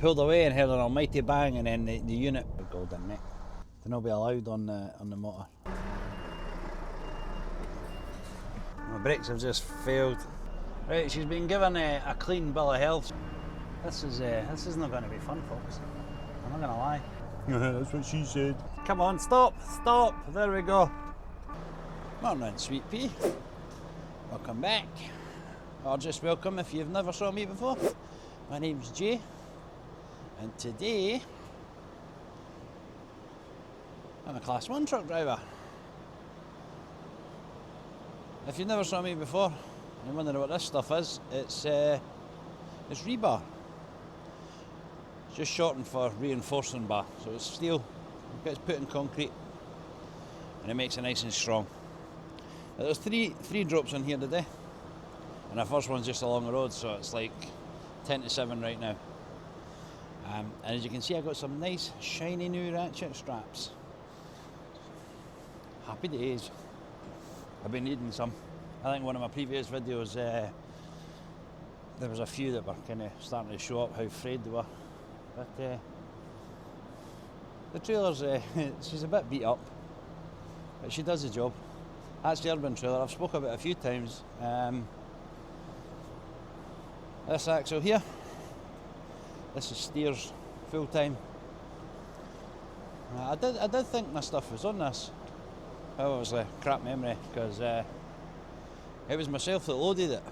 pulled away and heard an almighty bang, and then the unit golden neck. They'll not be allowed on the motor. My brakes have just failed. Right, she's been given a clean bill of health. This is not going to be fun, folks. I'm not going to lie. That's what she said. Come on, stop. There we go. Morning, sweet pea. Welcome back. Or just welcome if you've never saw me before. My name's Jay, and today I'm a Class 1 truck driver. If you've never saw me before and you're wondering what this stuff is, it's rebar. It's just shortened for reinforcing bar. So it's steel, it gets put in concrete, and it makes it nice and strong. Now, there's three drops on here today, and the first one's just along the road, so it's like 10 to 7 right now. And as you can see, I've got some nice shiny new ratchet straps. Happy days. I've been needing some. I think one of my previous videos, there was a few that were kind of starting to show up how frayed they were. But the trailer's, she's a bit beat up, but she does the job. That's the urban trailer. I've spoken about it a few times. This axle here, this is steers full time. I did think my stuff was on this. Obviously, crap memory, because it was myself that loaded it.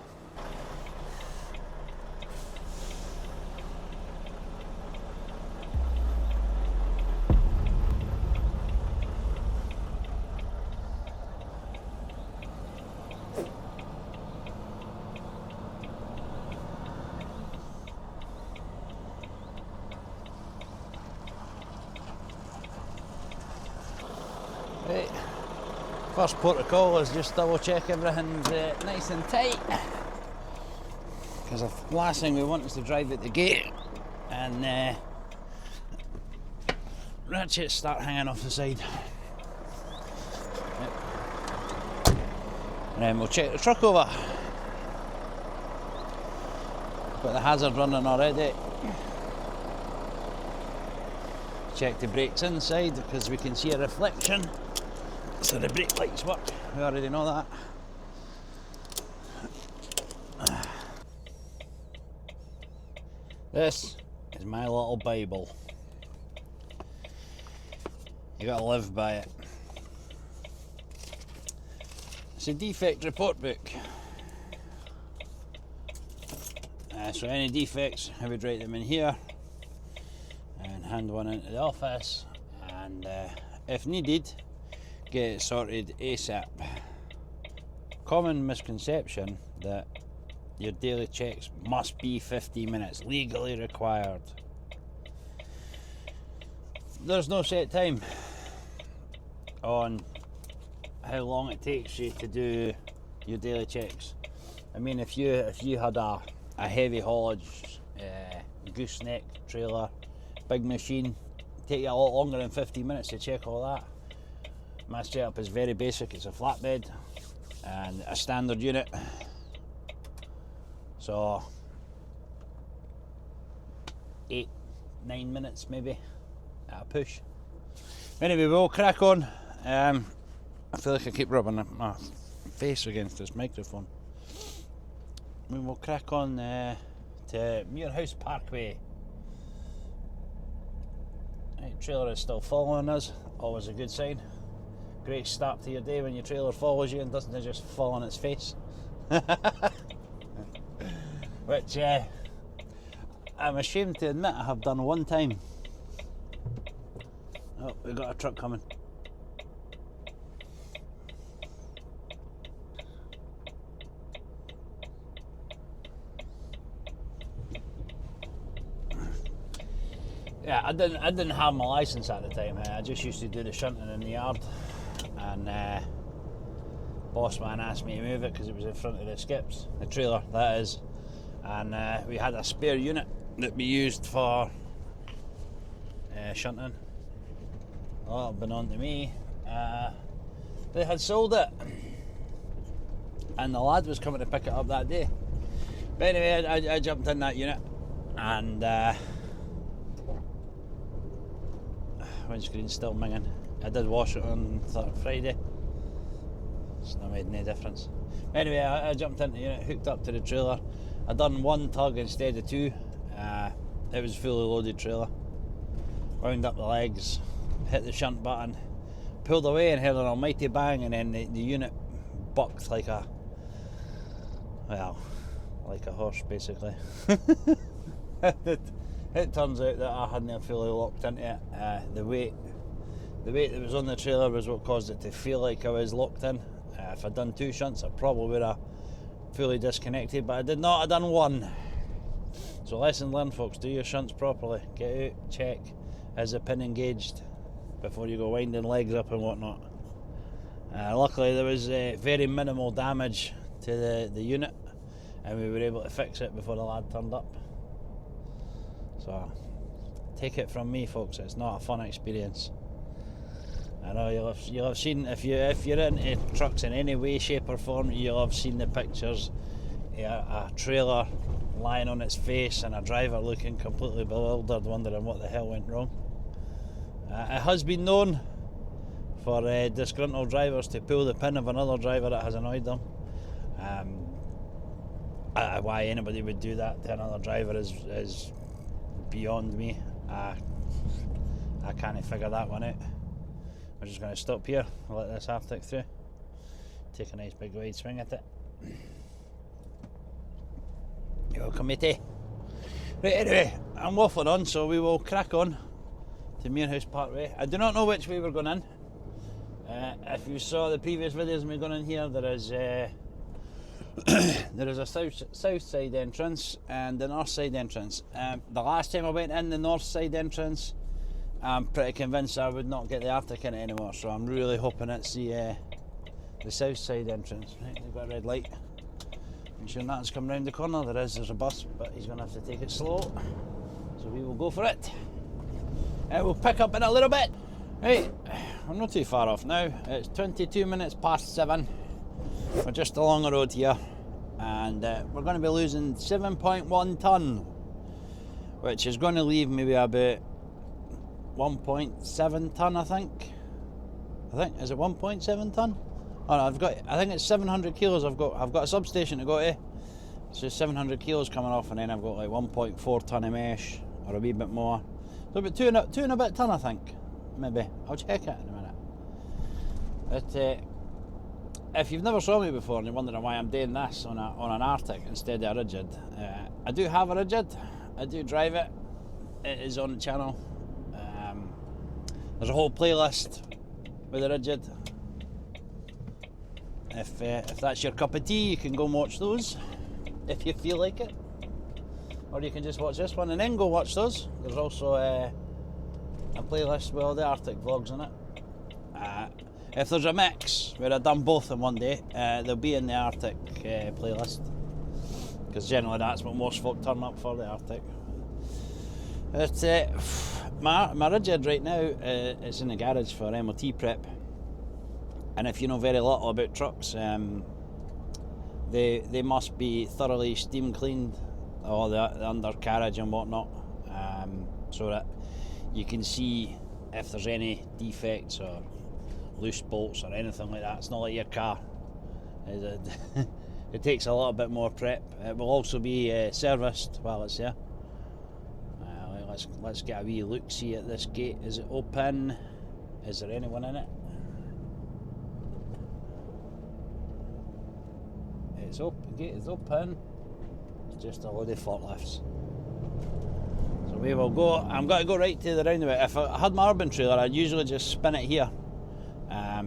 Right. First port of call is just double check everything's nice and tight, because the last thing we want is to drive at the gate and ratchets start hanging off the side. Yep. And then we'll check the truck over. Got the hazard running already. Check the brakes inside because we can see a reflection. So the brake lights work, we already know that. This is my little Bible. You gotta live by it. It's a defect report book. So any defects, I would write them in here and hand one into the office, and if needed, get it sorted ASAP. Common misconception that your daily checks must be 15 minutes, legally required. There's no set time on how long it takes you to do your daily checks. I mean, if you had a heavy haulage, gooseneck trailer, big machine, it'd take you a lot longer than 15 minutes to check all that. My setup is very basic. It's a flatbed and a standard unit, so 8-9 minutes maybe at a push. Anyway, we'll crack on. I feel like I keep rubbing my face against this microphone. We will crack on to Muirhouse Parkway. Right, trailer is still following us, always a good sign. Great start to your day when your trailer follows you and doesn't just fall on its face. Which I'm ashamed to admit I have done one time. Oh, we've got a truck coming. Yeah, I didn't have my license at the time. I just used to do the shunting in the yard, and boss man asked me to move it because it was in front of the skips, the trailer that is, and we had a spare unit that we used for shunting. Oh, it'd been on to me. They had sold it, and the lad was coming to pick it up that day. But anyway, I jumped in that unit, and windscreen's still minging. I did wash it on Friday. It's not made any difference. Anyway, I jumped into the unit, hooked up to the trailer. I done one tug instead of two. It was a fully loaded trailer. Wound up the legs, hit the shunt button, pulled away and heard an almighty bang, and then the unit bucked like a horse basically. It turns out that I hadn't fully locked into it. The weight that was on the trailer was what caused it to feel like I was locked in. If I'd done two shunts, I probably would have fully disconnected, but I did not. I done one. So lesson learned, folks. Do your shunts properly. Get out, check, is the pin engaged before you go winding legs up and whatnot. Luckily there was very minimal damage to the unit, and we were able to fix it before the lad turned up. So take it from me, folks, it's not a fun experience. I know you'll have seen, if you're into trucks in any way, shape or form, you'll have seen the pictures. A trailer lying on its face and a driver looking completely bewildered, wondering what the hell went wrong. It has been known for disgruntled drivers to pull the pin of another driver that has annoyed them. Why anybody would do that to another driver is beyond me. I can't figure that one out. I'm just going to stop here, let this Arctic through, take a nice big wide swing at it. You're welcome, matey. Right, anyway, I'm waffling on, so we will crack on to Muirhouse Parkway. I do not know which way we're going in. If you saw the previous videos of me going in here, there is a south side entrance and the north side entrance. The last time I went in the north side entrance, I'm pretty convinced I would not get the Arctic in it anymore, so I'm really hoping it's the south side entrance. Right, they've got a red light. I'm sure Nathan's come round the corner. There's a bus, but he's going to have to take it slow, so we will go for it. We'll pick up in a little bit. Right, I'm not too far off now. It's 22 minutes past 7. We're just along the road here, and we're going to be losing 7.1 tonne, which is going to leave maybe about 1.7 tonne, I think. Is it 1.7 tonne? Oh no, I think it's 700 kilos. I've got a substation to go to, so 700 kilos coming off, and then I've got like 1.4 tonne of mesh, or a wee bit more. So about two and a bit tonne, I think. Maybe I'll check it in a minute. But if you've never saw me before and you're wondering why I'm doing this on an Arctic instead of a rigid, I do have a rigid. I do drive it. It is on the channel. There's a whole playlist with a rigid. If that's your cup of tea, you can go and watch those if you feel like it, or you can just watch this one and then go watch those. There's also a playlist with all the Arctic vlogs in it. If there's a mix where I've done both in one day, they'll be in the Arctic playlist, because generally that's what most folk turn up for, the Arctic. But my rigid right now is in the garage for MOT prep, and if you know very little about trucks, they must be thoroughly steam cleaned, all the undercarriage and whatnot, so that you can see if there's any defects or loose bolts or anything like that. It's not like your car. It takes a little bit more prep. It will also be serviced while it's here. Let's get a wee look see at this gate. Is it open? Is there anyone in it? It's open. Gate is open. It's just a load of forklifts. So we will go. I'm going to go right to the roundabout. If I had my urban trailer, I'd usually just spin it here. I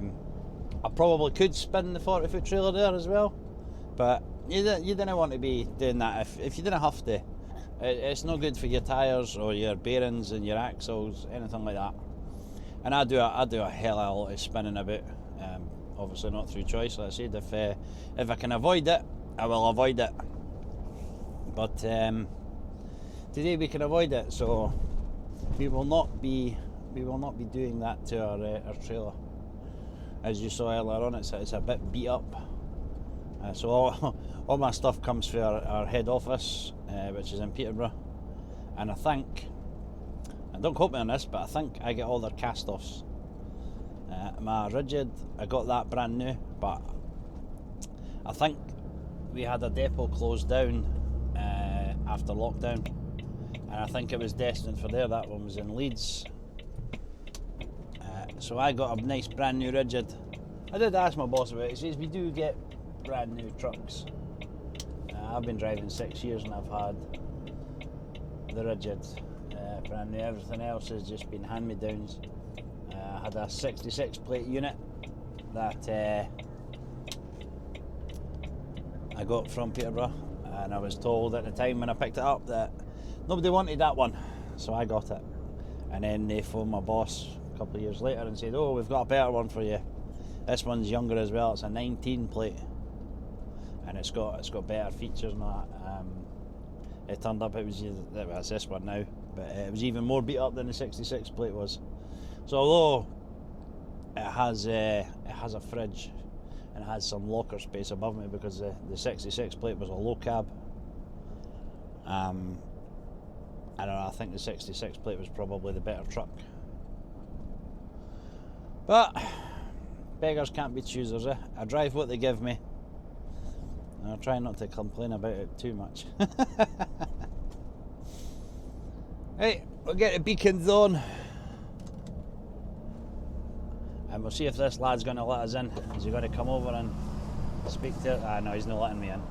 probably could spin the 40-foot trailer there as well, but you didn't want to be doing that if you didn't have to. It's no good for your tyres or your bearings and your axles, anything like that. And I do a hell of a lot of spinning about. Obviously not through choice, like I said. If I can avoid it, I will avoid it. But today we can avoid it, so we will not be doing that to our trailer. As you saw earlier on, it's a bit beat up. So all my stuff comes through our head office, which is in Peterborough. And I think, I don't quote me on this, but I think I get all their cast-offs. My rigid, I got that brand new, but I think we had a depot closed down after lockdown, and I think it was destined for there. That one was in Leeds. So I got a nice brand new rigid. I did ask my boss about it. He says we do get brand new trucks. I've been driving 6 years and I've had the rigid brand new. Everything else has just been hand-me-downs. I had a 66 plate unit that I got from Peterborough, and I was told at the time when I picked it up that nobody wanted that one, so I got it. And then they phoned my boss a couple of years later and said, oh, we've got a better one for you. This one's younger as well. It's a 19 plate, and it's got better features and that. It turned up it was this one now, but it was even more beat up than the 66 plate was. So although it has a fridge and it has some locker space above me, because the 66 plate was a low cab, I don't know, I think the 66 plate was probably the better truck. But beggars can't be choosers, eh? I drive what they give me. I'll try not to complain about it too much. Right, we'll get to Beacon Zone. And we'll see if this lad's going to let us in. Is he going to come over and speak to it? Ah, no, he's not letting me in.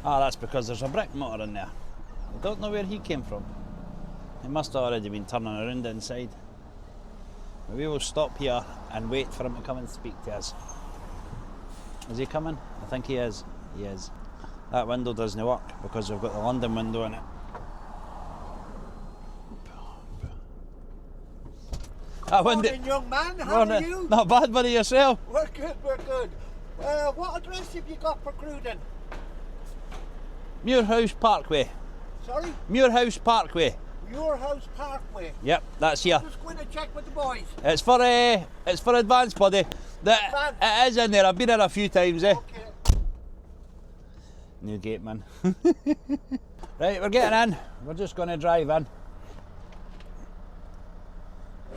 Ah, that's because there's a brick motor in there. I don't know where he came from. He must have already been turning around inside. But we will stop here and wait for him to come and speak to us. Is he coming? I think he is. He is. That window doesn't work because we've got the London window in it. That window. Morning, young man. How are you? Not bad, buddy. Yourself? We're good. We're good. What address have you got for Cruden? Muirhouse Parkway. Sorry? Muirhouse Parkway. Muirhouse Parkway. Yep, that's here. Just going to check with the boys. It's for advance, buddy. It is in there. I've been there a few times, eh? Okay. New gate, man. Right, we're getting in. We're just going to drive in.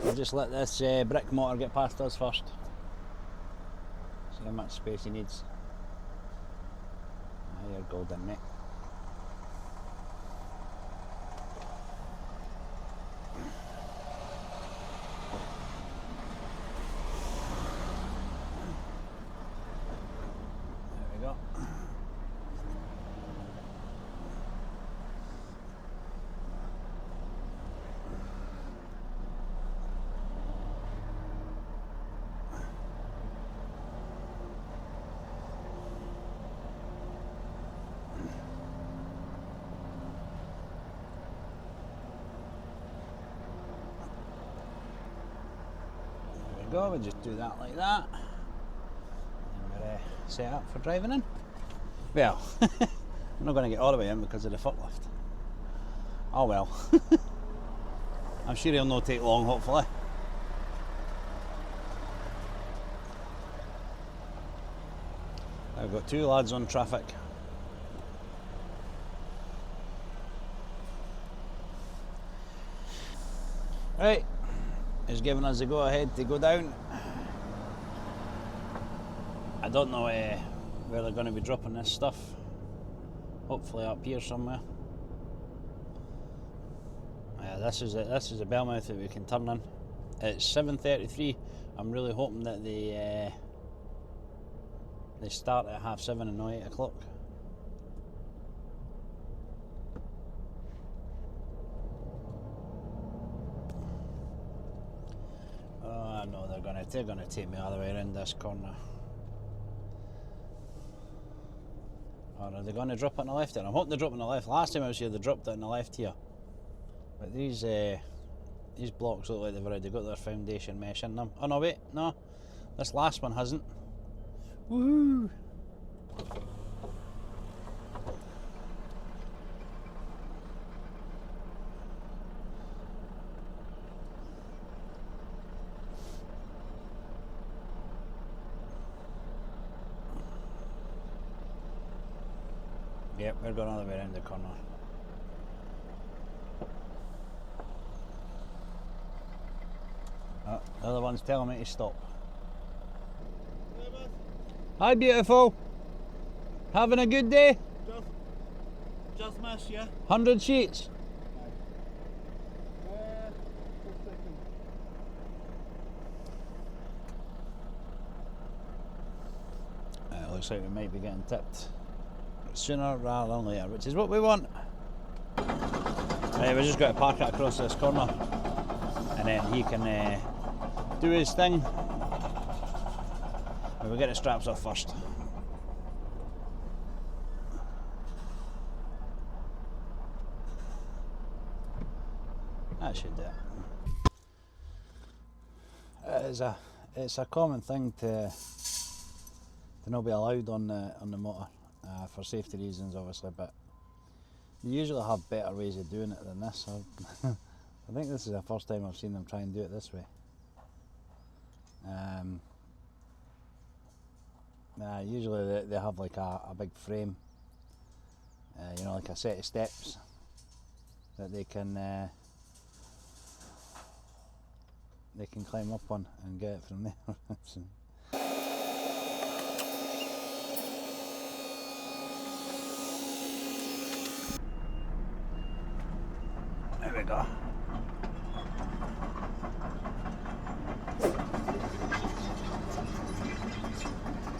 We'll just let this brick motor get past us first. See how much space he needs. Ah, you're golden, mate. Go, we'll just do that like that, and we're set up for driving in. Well, I'm not going to get all the way in because of the foot lift. Oh well. I'm sure he'll not take long, hopefully. I've got two lads on traffic. Right. He's giving us the go ahead to go down. I don't know where they're going to be dropping this stuff. Hopefully up here somewhere. This is the Bellmouth that we can turn in. It's 7:33. I'm really hoping that they start at 7:30 and not 8 o'clock. No, they're gonna take me all the way around this corner. Or are they gonna drop it on the left here? I'm hoping they drop it on the left. Last time I was here they dropped it on the left here. But these blocks look like they've already got their foundation mesh in them. Oh no, wait, no. This last one hasn't. Woohoo! Yep, we're going all the way around the corner. Oh, the other one's telling me to stop. Hi, beautiful. Having a good day? Just missed you. 100 sheets. Looks like we might be getting tipped sooner rather than later, which is what we want. Right, we just got to park it across this corner, and then he can do his thing. But we'll get the straps off first. That should do it. It's a common thing to not be allowed on the motor for safety reasons, obviously, but you usually have better ways of doing it than this. I think this is the first time I've seen them try and do it this way. Usually they have like a big frame, you know, like a set of steps that they can climb up on and get it from there. So, there we go.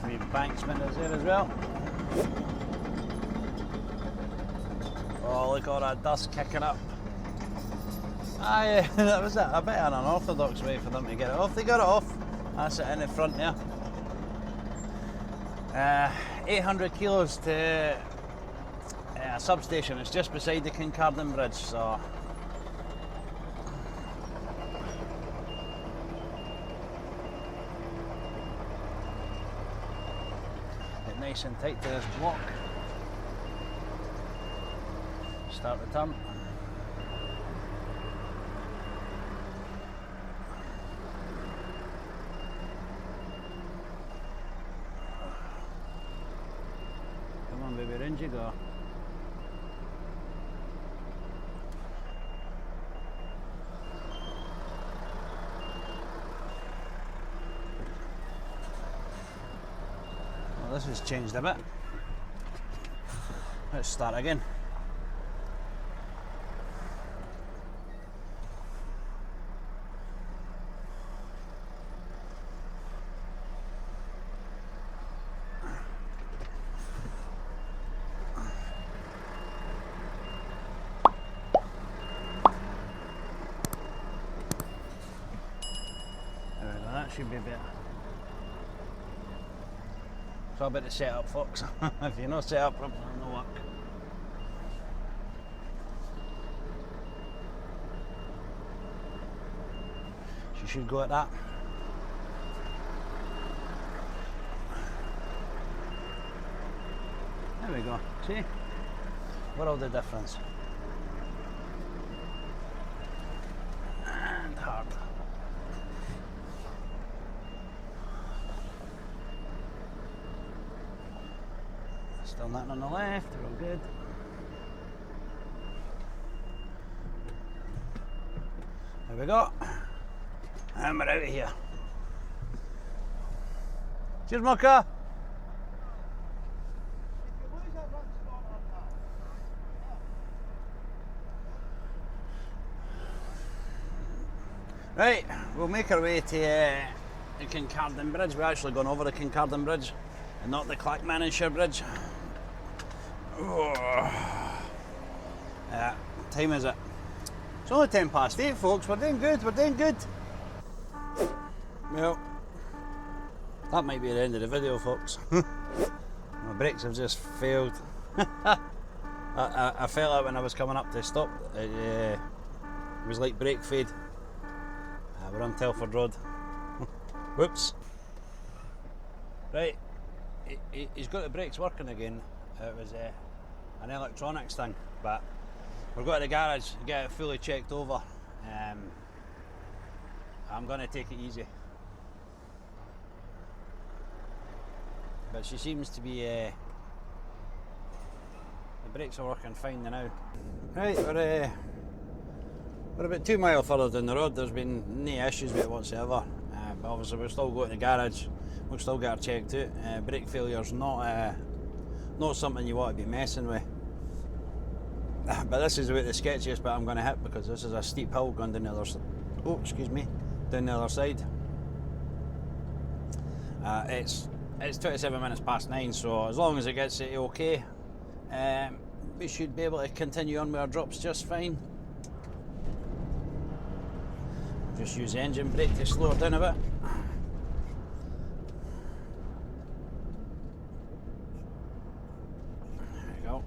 Three bank spinners there as well. Oh, look at all that dust kicking up. Aye, that was a bit of an unorthodox way for them to get it off. They got it off. That's it in the front there. 800 kilos to a substation. It's just beside the Kincardine Bridge, so get nice and tight to this block. Start the turn. Come on, baby, round you go. Well, this has changed a bit. Let's start again. That should be better. It's all about the setup, folks. If you're not set up properly, it'll not work. She should go at that. There we go. See? World of difference. And hard. Still nothing on the left, we're all good. There we go. And we're out of here. Cheers, Mucka. Right, we'll make our way to the Kincardine Bridge. We're actually going over the Kincardine Bridge and not the Clackmannanshire Bridge. Time is it? It's only 8:10, folks. We're doing good. We're doing good. Well, that might be the end of the video, folks. My brakes have just failed. I felt it when I was coming up to stop. It was like brake fade. We're on Telford Road. Whoops. Right, he's got the brakes working again. It was an electronics thing, but we're going to the garage to get it fully checked over. I'm going to take it easy. But she seems to be brakes are working fine now. Right, we're about 2 miles further down the road. There's been no issues with it whatsoever. But obviously we'll still go to the garage. We'll still get her checked out. Brake failure's not something you want to be messing with. But this is about the sketchiest bit I'm going to hit, because this is a steep hill going down the other side. Oh, excuse me, down the other side. It's 27 minutes past 9, so as long as it gets it okay, we should be able to continue on with our drops just fine. Just use the engine brake to slow it down a bit. There we go.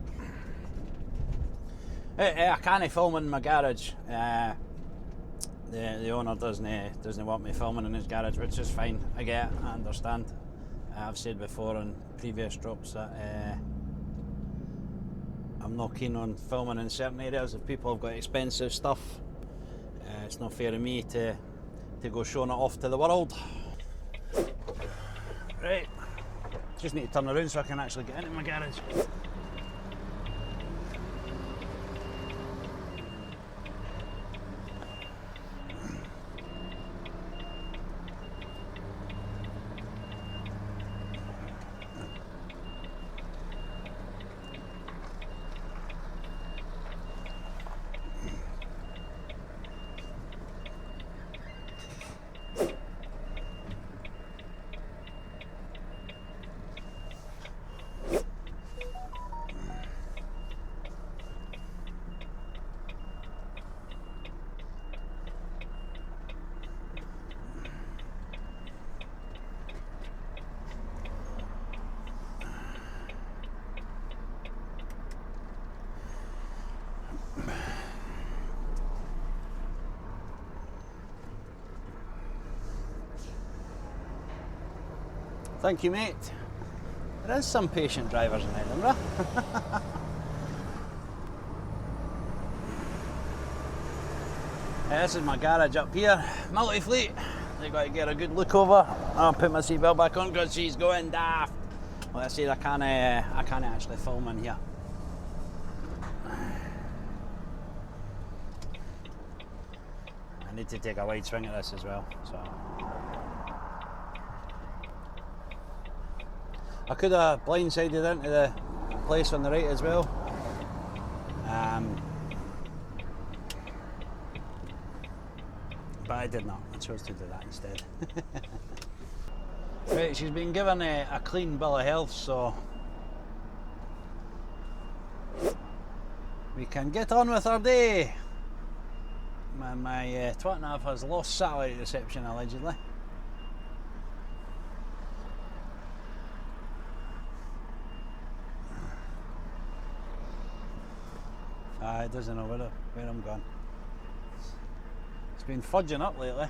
I can't film in my garage. The owner doesn't want me filming in his garage, which is fine. I get it, I understand. I've said before in previous drops that I'm not keen on filming in certain areas if people have got expensive stuff. It's not fair of me to go showing it off to the world. Right, just need to turn around so I can actually get into my garage. Thank you, mate. There is some patient drivers in Edinburgh. This is my garage up here, multi-fleet. They've got to get a good look over. I'll put my seatbelt back on because she's going daft. Like I said, I can't actually film in here. I need to take a wide swing at this as well. So I could have blindsided into the place on the right as well. But I did not. I chose to do that instead. Right, she's been given a clean bill of health, so we can get on with our day. My twat nav has lost satellite reception allegedly. It doesn't know where I'm going. It's been fudging up lately.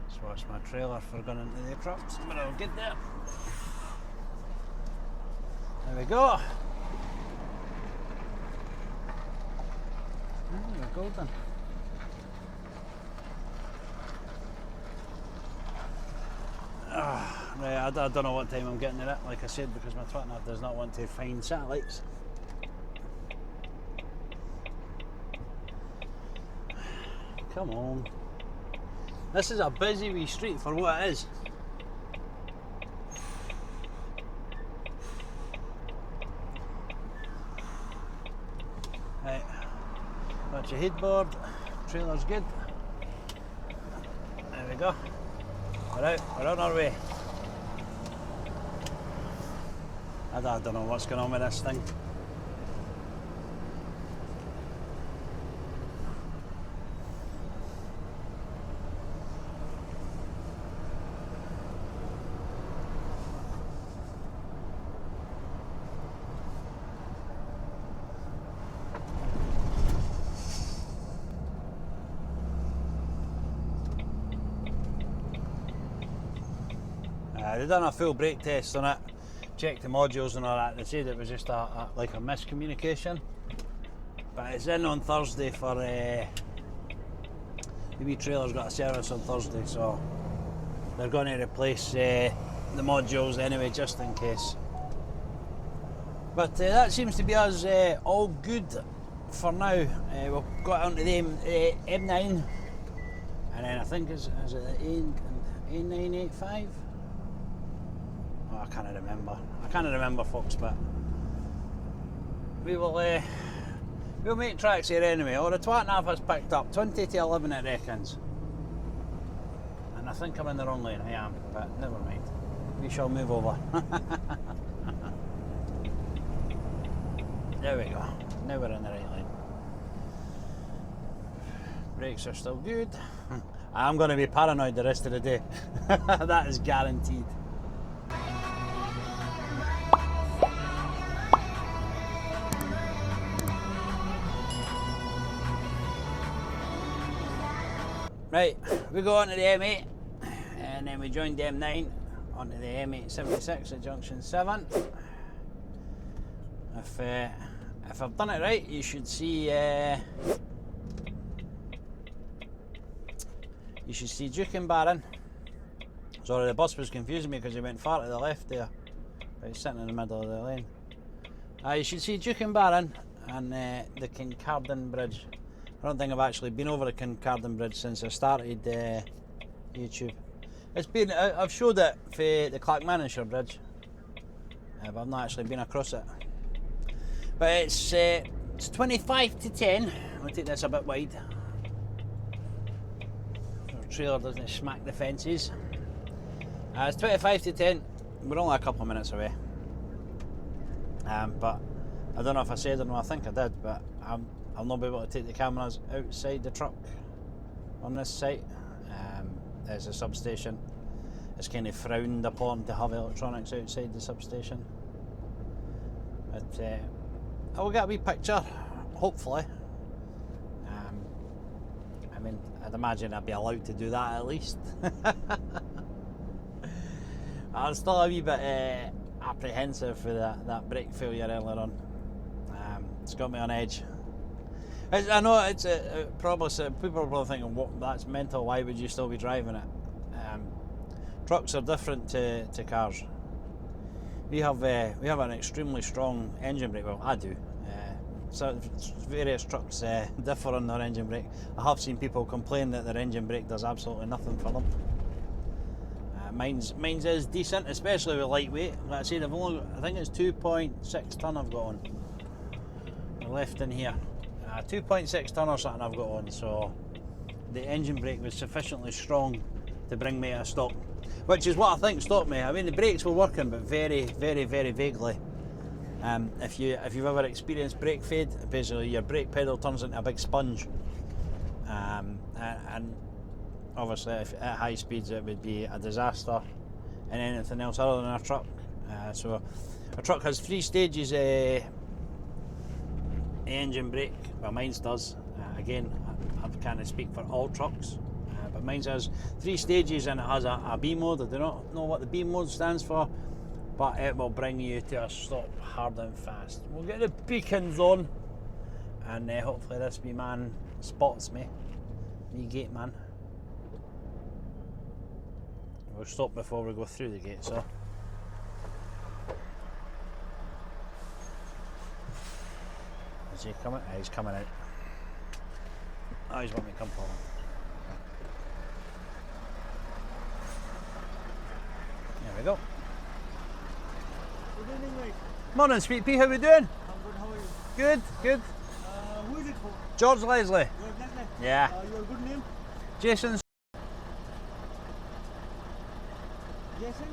Just watch my trailer for going into the trucks, but I'll get there. There we go. We're golden. Right, I don't know what time I'm getting at it, like I said, because my twat nav does not want to find satellites. Come on. This is a busy wee street for what it is. Right, got your headboard, trailer's good. There we go. We're out, we're on our way. I don't know what's going on with this thing. They done a full brake test on it, checked the modules and all that. They said it was just like a miscommunication, but it's in on Thursday for the wee trailer's got a service on Thursday, so they're going to replace the modules anyway, just in case. But that seems to be us all good for now. We've got onto the M9, and then I think is it the A985? Oh, I can't remember, folks. But we will we'll make tracks here anyway. Or the twat nav has picked up 20 to 11, it reckons. And I think I'm in the wrong lane. I am, but never mind. We shall move over. There we go. Now we're in the right lane. Brakes are still good. I'm going to be paranoid the rest of the day. That is guaranteed. Right, we go on to the M8 and then we joined the M9 onto the M876 at junction 7. If I've done it right, you should see Duke and Barron. Sorry, the bus was confusing me because he went far to the left there, but he's sitting in the middle of the lane. You should see Duke and Barron and the Kincardine Bridge. I don't think I've actually been over the Kincardine Bridge since I started YouTube. It's been I've showed it for the Clackmannanshire Bridge, but I've not actually been across it. But it's 25 to 10. I'll take this a bit wide so the trailer doesn't smack the fences. It's 25 to 10. We're only a couple of minutes away. But I don't know if I said or no. I think I did, but I'll not be able to take the cameras outside the truck on this site. There's a substation. It's kind of frowned upon to have electronics outside the substation. But I will get a wee picture, hopefully. I mean, I'd imagine I'd be allowed to do that at least. I'm still a wee bit apprehensive for that brake failure earlier on. It's got me on edge. I know it's probably people are probably thinking, "What? That's mental. Why would you still be driving it?" Trucks are different to cars. We have an extremely strong engine brake. Well, I do. So various trucks differ on their engine brake. I have seen people complain that their engine brake does absolutely nothing for them. Mine's is decent, especially with lightweight. Like I said, I think it's 2.6 tonne I've got on. Left in here. 2.6 tonne or something I've got on, so the engine brake was sufficiently strong to bring me to a stop, which is what I think stopped me. I mean, the brakes were working, but very, very, very vaguely. If you've ever experienced brake fade, basically your brake pedal turns into a big sponge, and obviously at high speeds it would be a disaster in anything else other than a truck. So a truck has 3 stages engine brake. Well, mine's does. Again, I can't speak for all trucks, but mine's has 3 stages and it has a B mode. I do not know what the B mode stands for, but it will bring you to a stop hard and fast. We'll get the beacons on, and hopefully this wee man spots me, wee gate man. We'll stop before we go through the gate, so. Is he coming? He's coming out. Oh, he's wanting me to come forward. There we go. Good evening, mate. Morning, Sweet Pea, how we doing? I'm good, how are you? Good, good. Who is it for? George Leslie. Your Leslie? Yeah. Your good name? Jason. Jason?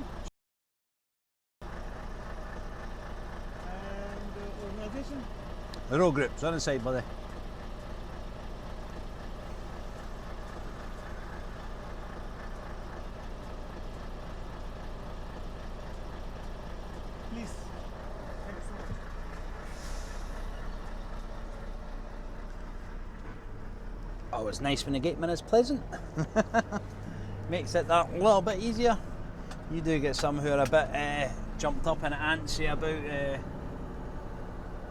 And organisation? The road groups on the side, buddy. Please. Thank you so much. Oh, it's nice when the gateman is pleasant. Makes it that little bit easier. You do get some who are a bit jumped up and antsy about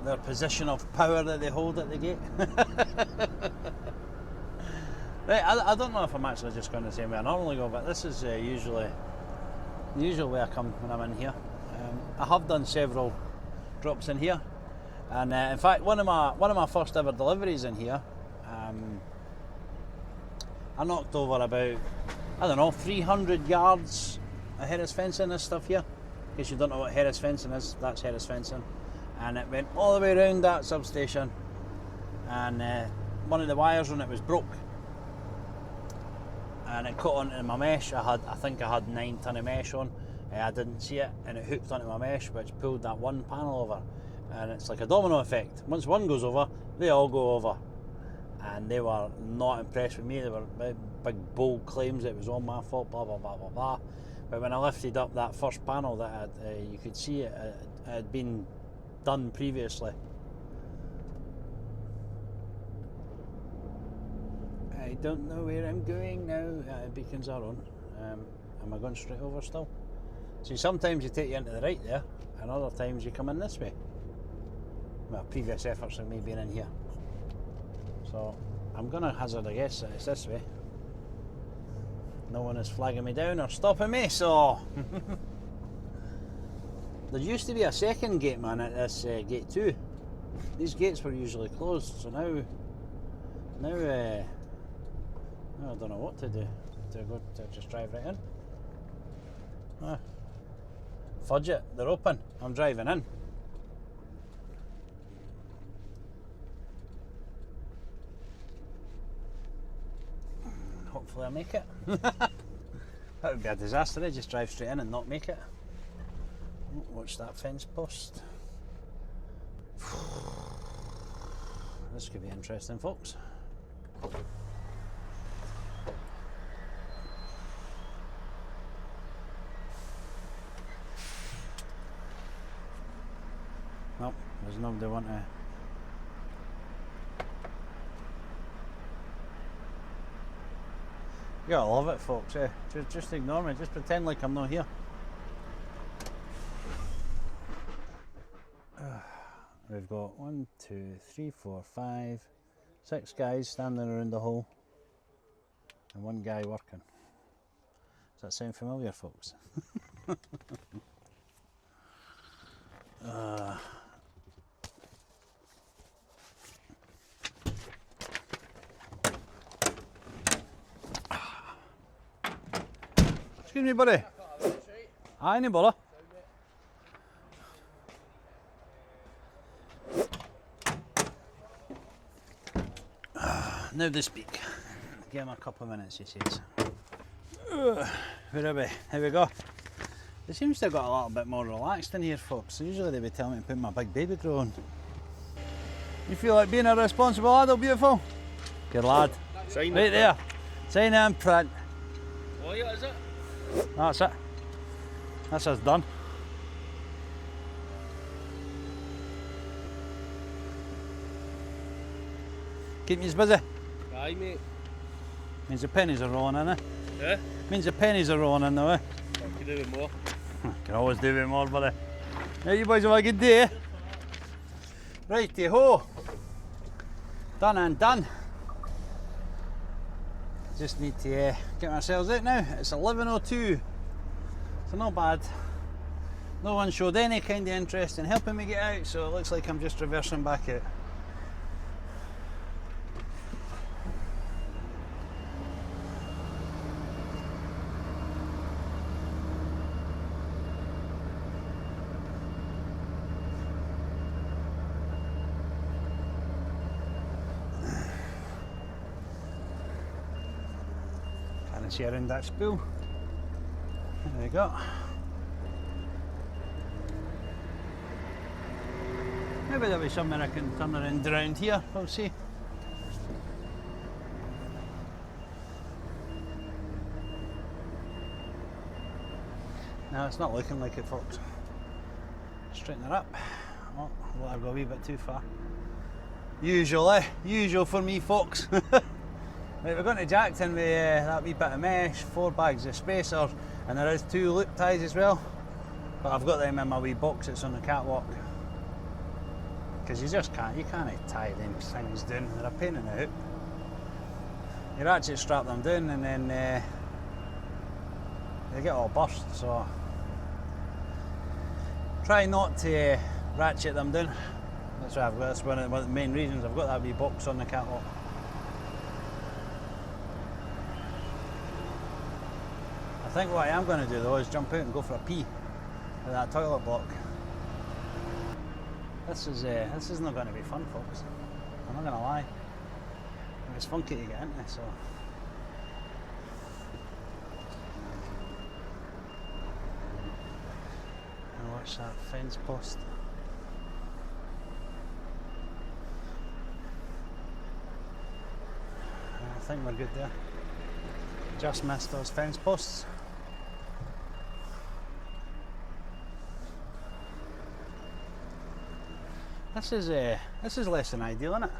their position of power that they hold at the gate. Right, I don't know if I'm actually just going the same way I normally go, but this is usually the usual way I come when I'm in here. I have done several drops in here, and in fact, one of my first ever deliveries in here, I knocked over about, I don't know, 300 yards of Harris fencing and stuff here. In case you don't know what Harris fencing is, that's Harris fencing, and it went all the way around that substation, and one of the wires on it was broke. And it caught onto my mesh. I think I had 9 ton of mesh on. I didn't see it, and it hooked onto my mesh, which pulled that one panel over. And it's like a domino effect. Once one goes over, they all go over. And they were not impressed with me. They were big bold claims that it was all my fault, blah blah blah blah blah. But when I lifted up that first panel, that you could see it had been done previously. I don't know where I'm going now. Beacons are on. Am I going straight over still? See, sometimes you take you into the right there, and other times you come in this way. Well, previous efforts of me being in here. So I'm going to hazard a guess that it's this way. No one is flagging me down or stopping me, so... There used to be a second gate man at this gate 2. These gates were usually closed, so now I don't know what to do. To just drive right in? Fudge it, they're open. I'm driving in. Hopefully I make it. That would be a disaster, I'd just drive straight in and not make it. Watch that fence post. This could be interesting, folks. Nope, there's nobody want to. You gotta love it, folks. Just ignore me. Just pretend like I'm not here. We've got 1, 2, 3, 4, 5, 6 guys standing around the hole, and 1 guy working. Does that sound familiar, folks? Excuse me, buddy. Aye, no bother. Now they speak. Give him a couple of minutes, he says. Where are we? Here we go. It seems to have got a little bit more relaxed in here, folks. Usually they would tell me to put my big baby grow on. You feel like being a responsible adult, beautiful? Good lad. Sign right there. Sign and print. Oh yeah, is it? That's it. That's us done. Keep you busy. Aye, mate. Means the pennies are rolling in, eh? Yeah? Means the pennies are rolling in, though, eh? I could do it more. Can always do a bit more, buddy. Now you boys have a good day, eh? Righty ho. Done and done. Just need to get ourselves out now. It's 11:02, so not bad. No one showed any kind of interest in helping me get out, so it looks like I'm just reversing back out. See around that spool. There we go. Maybe there'll be somewhere I can turn around here, we'll see. No, it's not looking like it, folks. Straighten it up. Oh, well, I've got a wee bit too far. Usual for me, folks. Right, we're going to Jackton with that wee bit of mesh, 4 bags of spacers, and there is 2 loop ties as well. But I've got them in my wee box that's on the catwalk. Because you can't tie them things down, they're a pain in the hoop. you ratchet strap them down and then they get all burst, so try not to ratchet them down. That's why that's one of the main reasons I've got that wee box on the catwalk. I think what I am going to do though is jump out and go for a pee at that toilet block. This is not going to be fun, folks. I'm not going to lie. It's funky to get into, so. And watch that fence post. I think we're good there. Just missed those fence posts. This is less than ideal, isn't it?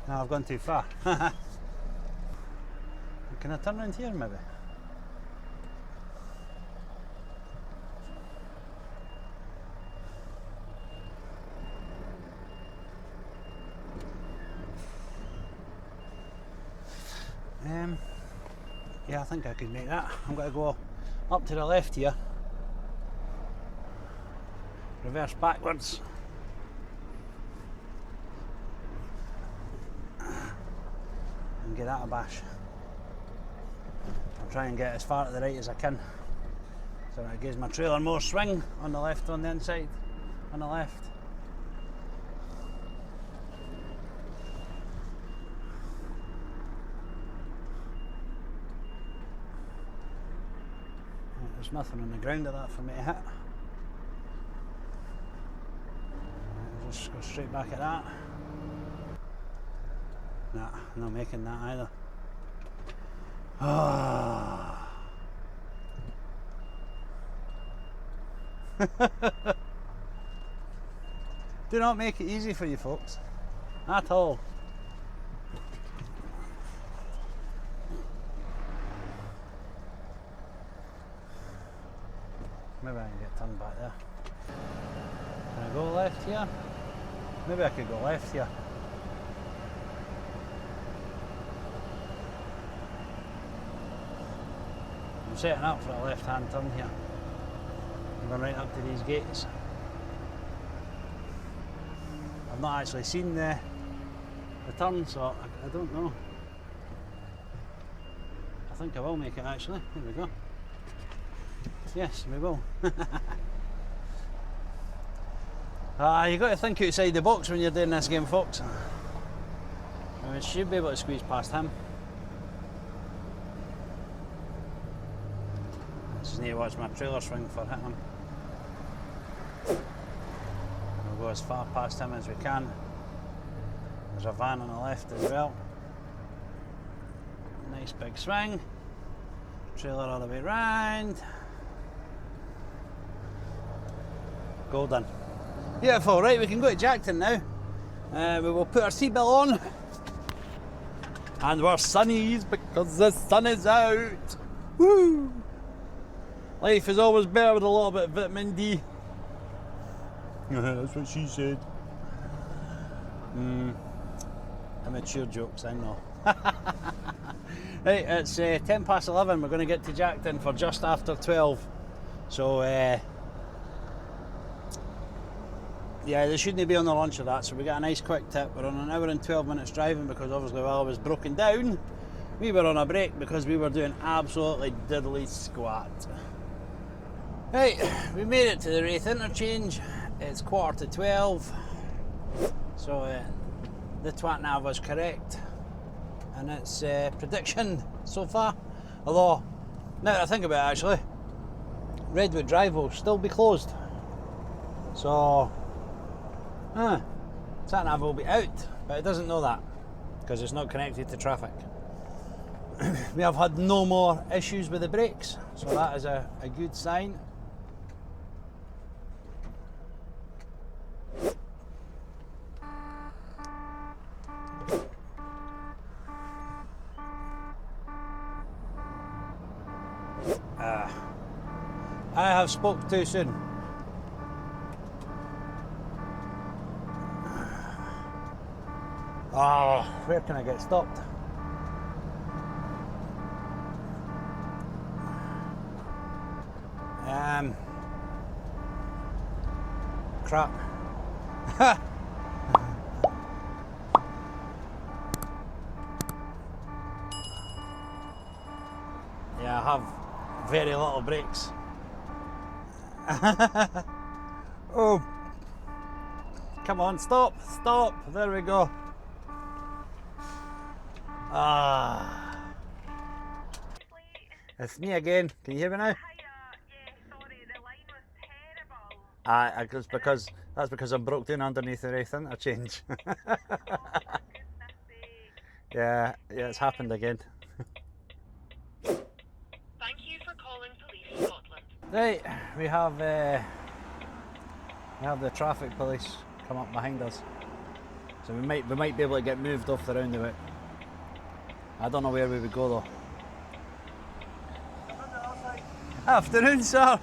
No, I've gone too far. Can I turn around here maybe? Yeah, I think I could make that. I'm going to go up to the left here, reverse backwards, and get that a bash. I'll try and get as far to the right as I can, so that gives my trailer more swing on the left, on the inside, on the left. There's nothing on the ground of that for me to hit. I'll just go straight back at that. Nah, I'm not making that either. Ah. Do not make it easy for you folks, at all. Maybe I can get turned back there. Can I go left here? Maybe I could go left here. I'm setting up for a left-hand turn here. I'm going right up to these gates. I've not actually seen the turn, so I don't know. I think I will make it actually. Here we go. Yes, we will. You've got to think outside the box when you're doing this game, folks. We should be able to squeeze past him. Just need to watch my trailer swing for hitting him. We'll go as far past him as we can. There's a van on the left as well. Nice big swing. Trailer all the way round. Golden. Beautiful, right, we can go to Jackton now. We will put our seatbelt on. And we're sunnies because the sun is out. Woo! Life is always better with a little bit of vitamin D. That's what she said. Immature jokes, I know. Right, it's 10 past 11. We're going to get to Jackton for just after 12. So, yeah, they shouldn't be on the lunch of that, so we got a nice quick tip. We're on an hour and 12 minutes driving because obviously while I was broken down, we were on a break because we were doing absolutely diddly squat. Right, we made it to the Raith Interchange. It's 11:45, so the twat nav was correct, and it's prediction so far. Although, now that I think about it actually, Redwood Drive will still be closed. So, sat nav will be out, but it doesn't know that because it's not connected to traffic. We have had no more issues with the brakes, so that is a good sign. I have spoke too soon. Oh, where can I get stopped? Crap. Yeah, I have very little brakes. Oh, come on, stop, stop. There we go. Ah, it's me again. Can you hear me now? Yeah, sorry, the line was terrible. That's because I'm broke down underneath the Raith Interchange. Oh, for goodness sake. Yeah, it's happened again. Thank you for calling Police Scotland. Right, we have the traffic police come up behind us, so we might be able to get moved off the roundabout. I don't know where we would go though. Afternoon, sir.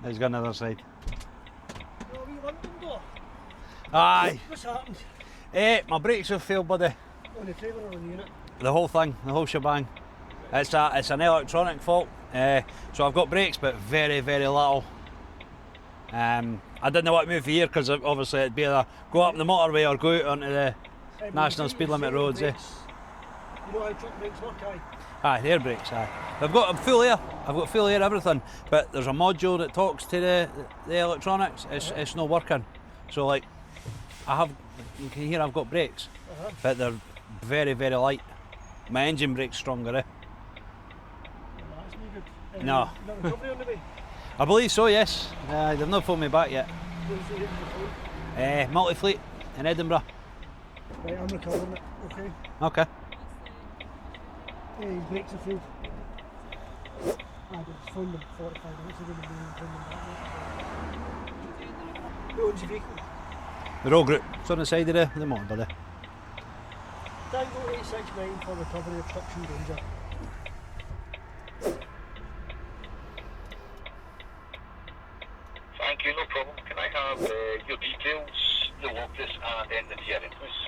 He's got another side. Oh, wee London door. Aye. What's happened? My brakes have failed, buddy. On the trailer or on the unit? The whole thing, the whole shebang. It's an electronic fault. So I've got brakes, but very, very little. I didn't want to move here because obviously it'd be either go up the motorway or go out onto the national speed limit roads. You know how truck brakes work, aye? Aye, the air brakes, aye. I'm full air. I've got full air, everything. But there's a module that talks to the electronics. It's not working. So like, you can hear I've got brakes, but they're very, very light. My engine brake's stronger, eh? That's no good. No. No recovery on the way? I believe so, yes. They've not phoned me back yet. Where's the unit on the phone? Multi-fleet in Edinburgh. Right, I'm recovering it, okay? Okay. Brakes are failed. I just phoned them 45 minutes ago and phoned them back. Who owns the vehicle? The road group. It's on the side of the motor, buddy. Tango 869 for recovery of obstruction danger. Thank you, no problem. Can I have your details, the locus, and then the hearing, please?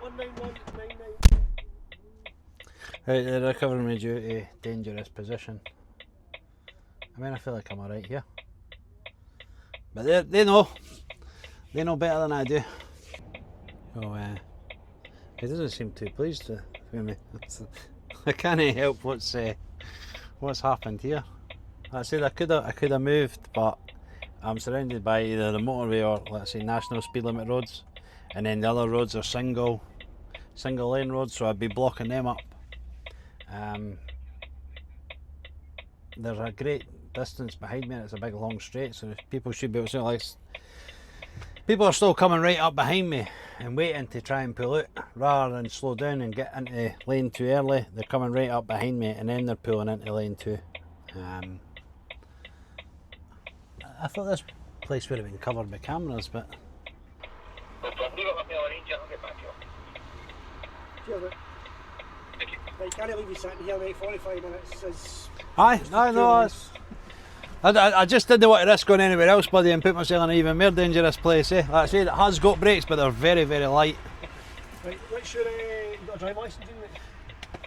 19199. Right, they're recovering me due to dangerous position. I mean, I feel like I'm alright here. But they know better than I do. So, he doesn't seem too pleased with me. I can't help what's happened here. Like I said, I could have moved, but I'm surrounded by either the motorway or, let's say, national speed limit roads, and then the other roads are single lane roads, so I'd be blocking them up. There's a great distance behind me and it's a big long straight, so people should be able to, like, people are still coming right up behind me and waiting to try and pull out rather than slow down and get into lane 2 early. They're coming right up behind me and then they're pulling into lane 2. I thought this place would have been covered by cameras, but No problem. Leave it with me, I'll arrange it. I'll get back to you. Cheers, mate. Thank you. Right, can't leave you sitting here, mate. 45 minutes is... aye, no, I just didn't want to risk going anywhere else, buddy, and put myself in an even more dangerous place, eh? Like I said, it has got brakes, but they're very, very light. Right, what's your... you got a driving licence, didn't you?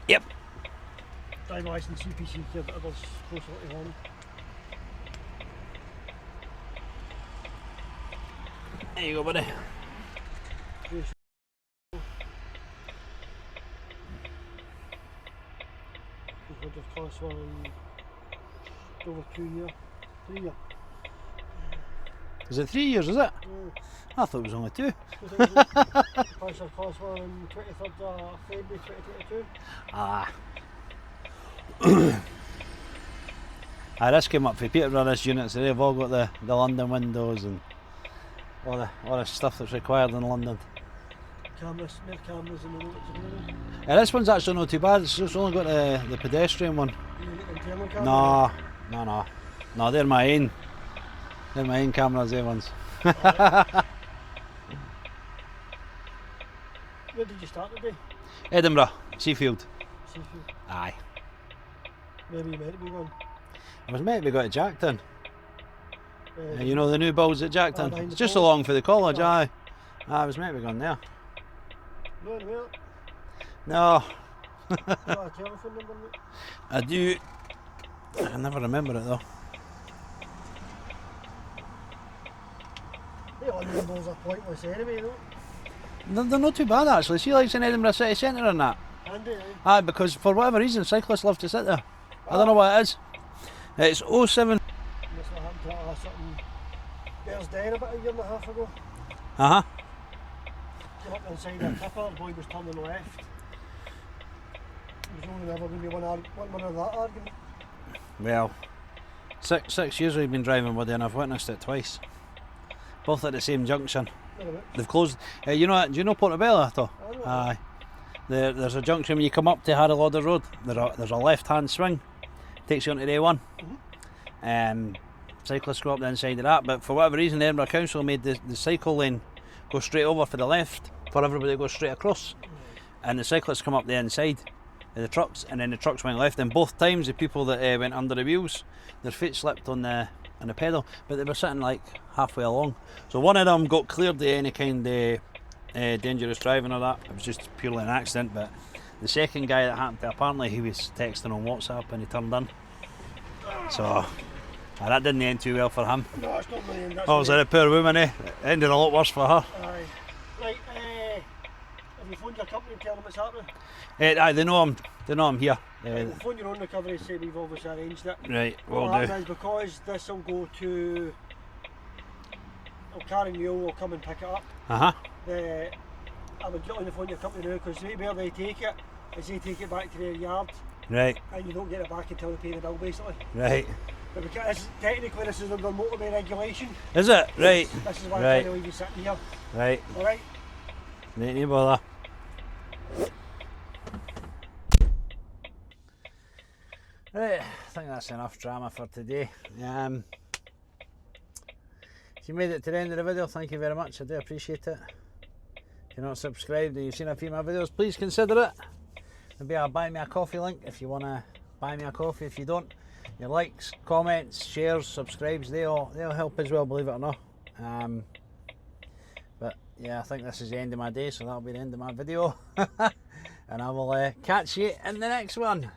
Yep. Driving licence, CPC, here, but others close to home. There you go, buddy. We've had class 1 over 2 year, 3 year. Is it 3 years, is it? Yeah. I thought it was only 2. Class 1 23rd of February 2022. Ah. This came up for Peterborough, this unit, so they've all got the London windows and all the stuff that's required in London. Cameras, more cameras in the roads and everything. This one's actually not too bad, it's only got the pedestrian one. You get internal cameras? No, they're my own. They're my own cameras, they ones. Where did you start today? Edinburgh, Seafield. Seafield. Aye. Where were you meant to be going? I was meant to be going to Jackton. You know the new builds at Jackton? behind It's the just post. along for the college, Aye. aye. I was meant to be going there. No, no, No, you got a telephone number, mate? I do. I can never remember it though. The London balls are pointless anyway, though. They're not too bad actually. See, like in Edinburgh city centre and that. Handy, eh? Aye, because for whatever reason, cyclists love to sit there. I don't know what it is. It's 07. Must have happened to something. Bears Den about a year and a half ago. Uh huh. Came up inside a tipper, the boy was turning left. There was only ever going to be one winner of that argument. Well, six years we've been driving with it, and I've witnessed it twice. Both at the same junction. They've closed. You know? Do you know Portobello at all? I know. Aye. There's a junction when you come up to Harry Lauder Road. There's a left-hand swing, takes you onto the A1. Cyclists go up the inside of that, but for whatever reason, the Edinburgh Council made the cycle lane go straight over for the left for everybody to go straight across, and the cyclists come up the inside of the trucks, and then the trucks went left. And both times, the people that went under the wheels, their feet slipped on the pedal, but they were sitting like halfway along. So one of them got cleared of any kind of dangerous driving or that. It was just purely an accident. But the second guy that happened to, apparently he was texting on WhatsApp and he turned in. So that didn't end too well for him. No, it's not really. Oh, was that a poor woman, eh? It ended a lot worse for her. Aye. Right, have you phoned your company and tell them what's happening? Aye, they know I'm here. We'll phone your own recovery, say we've obviously arranged it. Right, What will will do. happen is, because this will go to... Karen Mule will come and pick it up. Uh-huh. I would get on the phone to your company now, because where they take it is they take it back to their yard, Right, and you don't get it back until they pay the bill, basically. right. But because technically this is under motorway regulation, Is it? Right. this is why I'm Right. trying to leave you sitting here. Right. Alright? Need bother. Right, I think that's enough drama for today. If you made it to the end of the video, thank you very much. I do appreciate it. If you're not subscribed and you've seen a few of my videos, please consider it. There'll be a buy me a coffee link if you want to buy me a coffee. If you don't, your likes, comments, shares, subscribes, they'll help as well, believe it or not. But yeah, I think this is the end of my day, so that'll be the end of my video. And I will catch you in the next one.